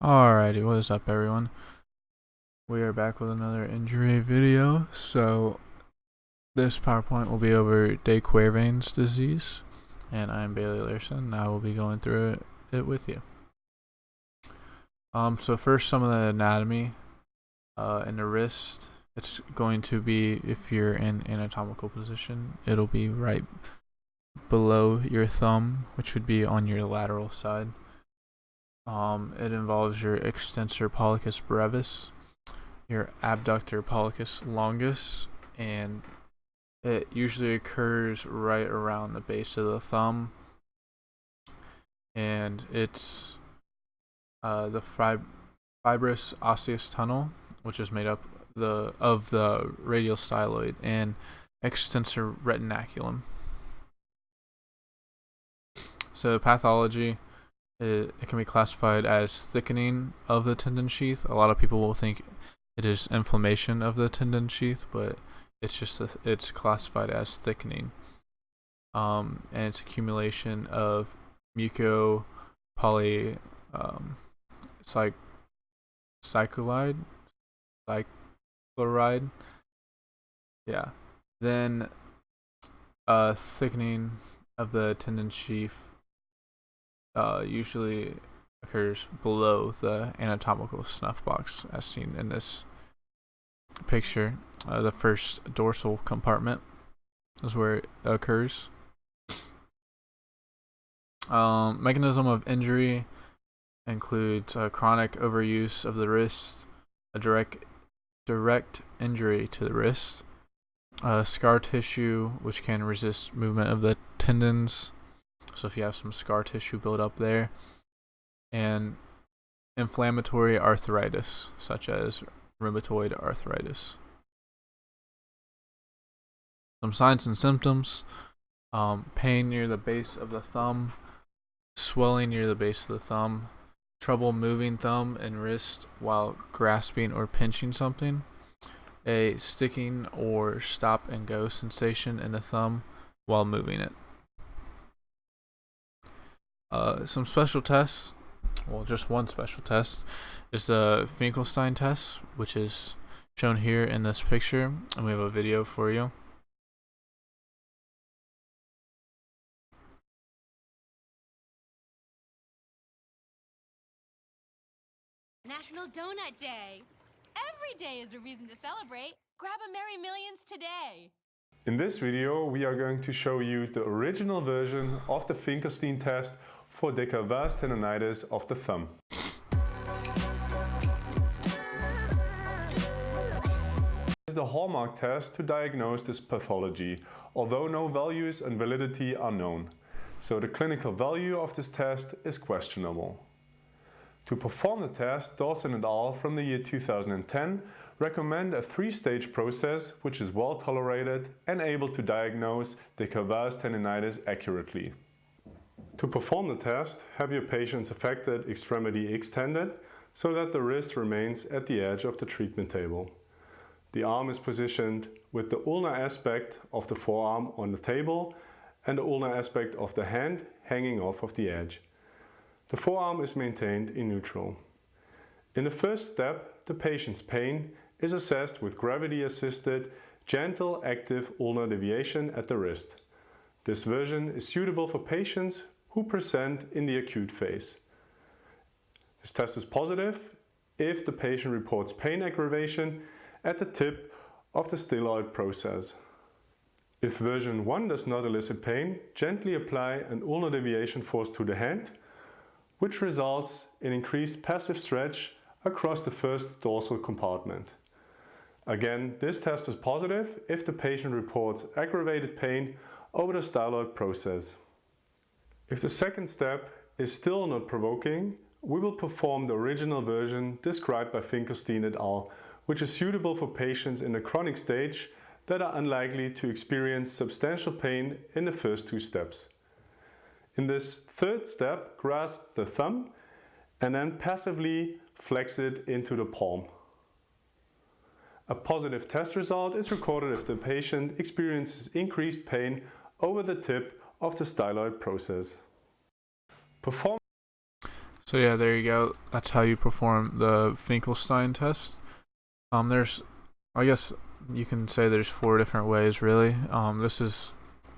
Alrighty, what is up everyone? We are back with another injury video. So this PowerPoint will be over Quervain's disease, and I'm Bailey Lairson, and I will be going through it with you. So first, some of the anatomy in the wrist. It's going to be, if you're in anatomical position, it'll be right below your thumb, which would be on your lateral side. It involves your extensor pollicis brevis, your abductor pollicis longus, and it usually occurs right around the base of the thumb, and it's the fibrous osseous tunnel, which is made up of the radial styloid and extensor retinaculum. So pathology, it can be classified as thickening of the tendon sheath. A lot of people will think it is inflammation of the tendon sheath, but it's just it's classified as thickening. And it's accumulation of mucopolysaccharide, cycloride. Yeah. Then thickening of the tendon sheath usually occurs below the anatomical snuff box, as seen in this picture. The first dorsal compartment is where it occurs. Mechanism of injury includes chronic overuse of the wrist, a direct injury to the wrist, scar tissue which can resist movement of the tendons. So if you have some scar tissue build up there, and inflammatory arthritis, such as rheumatoid arthritis. Some signs and symptoms: pain near the base of the thumb, swelling near the base of the thumb, trouble moving thumb and wrist while grasping or pinching something, a sticking or stop and go sensation in the thumb while moving it. Some special tests, well, just one special test, is the Finkelstein test, which is shown here in this picture, and we have a video for you. National Donut Day. Every day is a reason to celebrate. Grab a Merry Millions today. In this video, we are going to show you the original version of the Finkelstein test for decalvous tendonitis of the thumb. This is the hallmark test to diagnose this pathology, although no values and validity are known. So the clinical value of this test is questionable. To perform the test, Dawson et al. From the year 2010 recommend a three-stage process which is well tolerated and able to diagnose decalvous tendonitis accurately. To perform the test, have your patient's affected extremity extended so that the wrist remains at the edge of the treatment table. The arm is positioned with the ulnar aspect of the forearm on the table and the ulnar aspect of the hand hanging off of the edge. The forearm is maintained in neutral. In the first step, the patient's pain is assessed with gravity-assisted, gentle, active ulnar deviation at the wrist. This version is suitable for patients who present in the acute phase. This test is positive if the patient reports pain aggravation at the tip of the styloid process. If version 1 does not elicit pain, gently apply an ulnar deviation force to the hand, which results in increased passive stretch across the first dorsal compartment. Again, this test is positive if the patient reports aggravated pain over the styloid process. If the second step is still not provoking, we will perform the original version described by Finkelstein et al., which is suitable for patients in the chronic stage that are unlikely to experience substantial pain in the first two steps. In this third step, grasp the thumb and then passively flex it into the palm. A positive test result is recorded if the patient experiences increased pain over the tip of the styloid process. So yeah, there you go. That's how you perform the Finkelstein test. There's, I guess you can say there's 4 different ways really. This is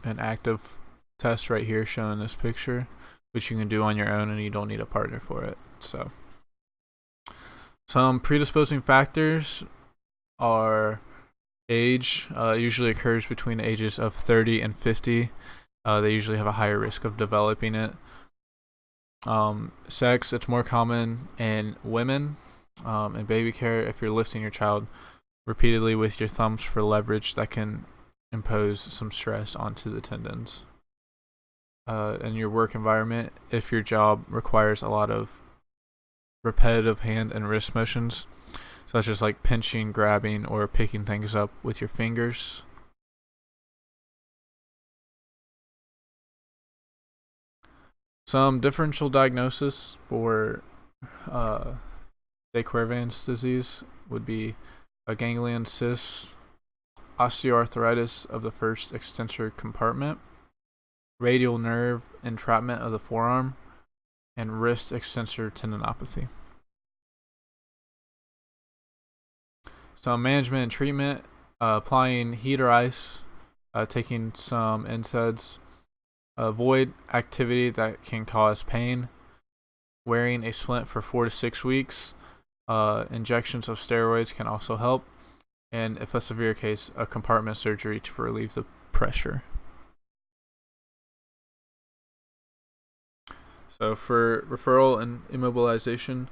an active test right here shown in this picture, which you can do on your own and you don't need a partner for it. So some predisposing factors are age. Usually occurs between the ages of 30 and 50. They usually have a higher risk of developing it. Sex, it's more common in women. And baby care, if you're lifting your child repeatedly with your thumbs for leverage, that can impose some stress onto the tendons. In your work environment, if your job requires a lot of repetitive hand and wrist motions, such as like pinching, grabbing, or picking things up with your fingers. Some differential diagnosis for Quervain's disease would be a ganglion cyst, osteoarthritis of the first extensor compartment, radial nerve entrapment of the forearm, and wrist extensor tendinopathy. Some management and treatment, applying heat or ice, taking some NSAIDs, avoid activity that can cause pain, wearing a splint for 4 to 6 weeks. Injections of steroids can also help, and if a severe case, a compartment surgery to relieve the pressure. So for referral and immobilization,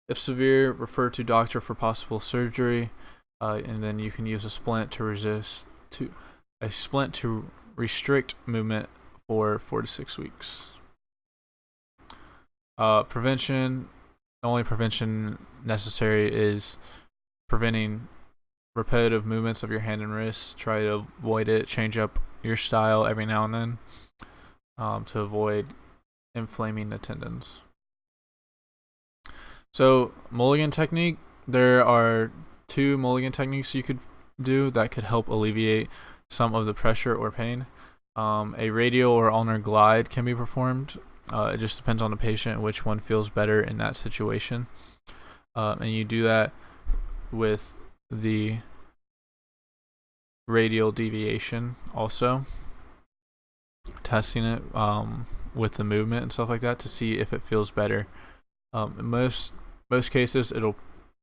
if severe, refer to doctor for possible surgery, and then you can use a splint to restrict movement for 4 to 6 weeks. Prevention. The only prevention necessary is preventing repetitive movements of your hand and wrist. Try to avoid it. Change up your style every now and then to avoid inflaming the tendons. So Mulligan technique, there are 2 Mulligan techniques you could do that could help alleviate some of the pressure or pain. A radial or ulnar glide can be performed. It just depends on the patient which one feels better in that situation. And you do that with the radial deviation also, testing it with the movement and stuff like that to see if it feels better. In most cases it'll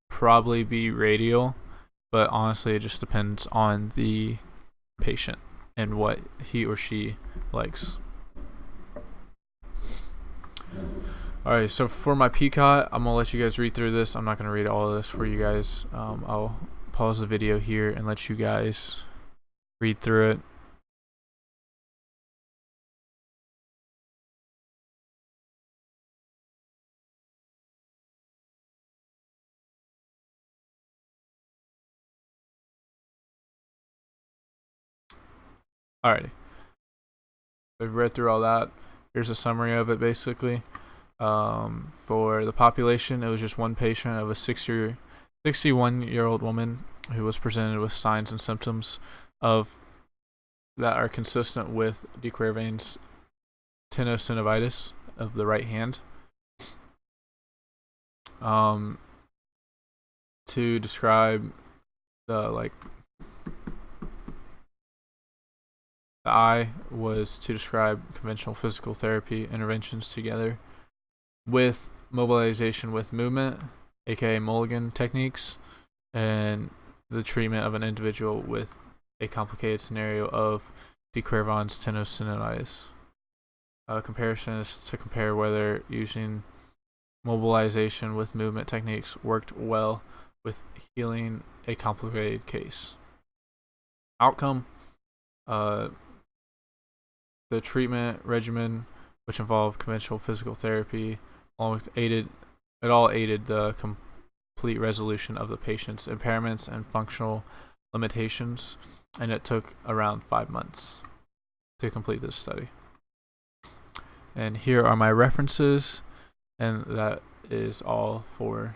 probably be radial, but honestly it just depends on the patient and what he or she likes. Alright, so for my PCOT, I'm going to let you guys read through this. I'm not going to read all of this for you guys. I'll pause the video here and let you guys read through it. Alrighty. We've read through all that. Here's a summary of it basically. For the population, it was just one patient of a 61-year-old woman who was presented with signs and symptoms of that are consistent with de Quervain's tenosynovitis of the right hand. To describe the eye was to describe conventional physical therapy interventions together with mobilization with movement, aka Mulligan techniques, and the treatment of an individual with a complicated scenario of de Quervain's tenosynovitis. Comparison is to compare whether using mobilization with movement techniques worked well with healing a complicated case. Outcome. The treatment regimen, which involved conventional physical therapy, aided the complete resolution of the patient's impairments and functional limitations, and it took around 5 months to complete this study. And here are my references, and that is all for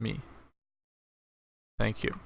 me. Thank you.